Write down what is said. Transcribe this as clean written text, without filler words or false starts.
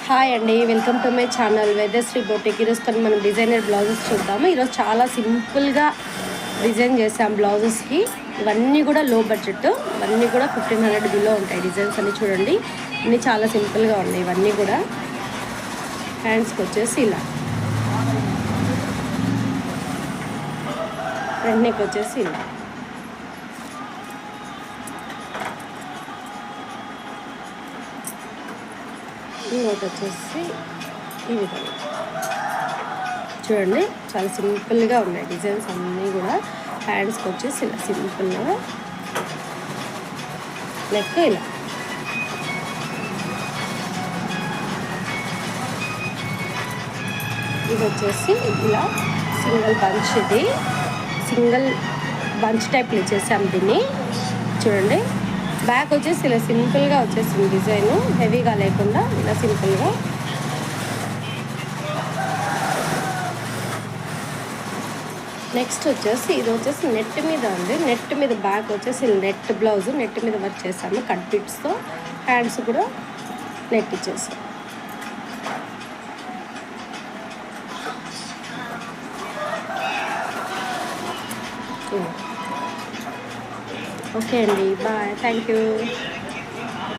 Hi అండి, welcome to my channel Vedasri boutique. ఈరోజు మనం డిజైనర్ బ్లౌజెస్ చూద్దాము. ఈరోజు చాలా సింపుల్గా డిజైన్ చేసాం బ్లౌజెస్కి. ఇవన్నీ కూడా లో బడ్జెట్, ఇవన్నీ కూడా 1500 బిలో ఉంటాయి. డిజైన్స్ అన్నీ చూడండి, అన్నీ చాలా సింపుల్గా ఉన్నాయి. ఇవన్నీ కూడా హ్యాండ్స్కి వచ్చేసి ఇలా, ఫ్రంట్ నెక్ వచ్చేసి ఇలా, ఇంకోటి వచ్చేసి ఈ విధంగా చూడండి. చాలా సింపుల్గా ఉన్నాయి డిజైన్స్ అన్నీ కూడా. హ్యాండ్స్కి వచ్చేసి ఇలా సింపుల్గా, నెక్ ఇలా, ఇది వచ్చేసి ఇలా సింగిల్ బంచ్. ఇది సింగిల్ బంచ్ టైప్లో ఇచ్చేసాం దీన్ని. చూడండి, బ్యాక్ వచ్చేసి ఇలా సింపుల్గా వచ్చేసింది డిజైను, హెవీగా లేకుండా ఇలా సింపుల్గా. నెక్స్ట్ వచ్చేసి ఇది వచ్చేసి నెట్ మీద ఉంది. నెట్ మీద బ్యాక్ వచ్చేసి నెట్ బ్లౌజ్, నెట్ మీద వర్క్ చేసాము కట్ బిట్స్తో. హ్యాండ్స్ కూడా నెట్ ఇచ్చేసాం. ఓకే అండి, బాయ్, థ్యాంక్ యూ.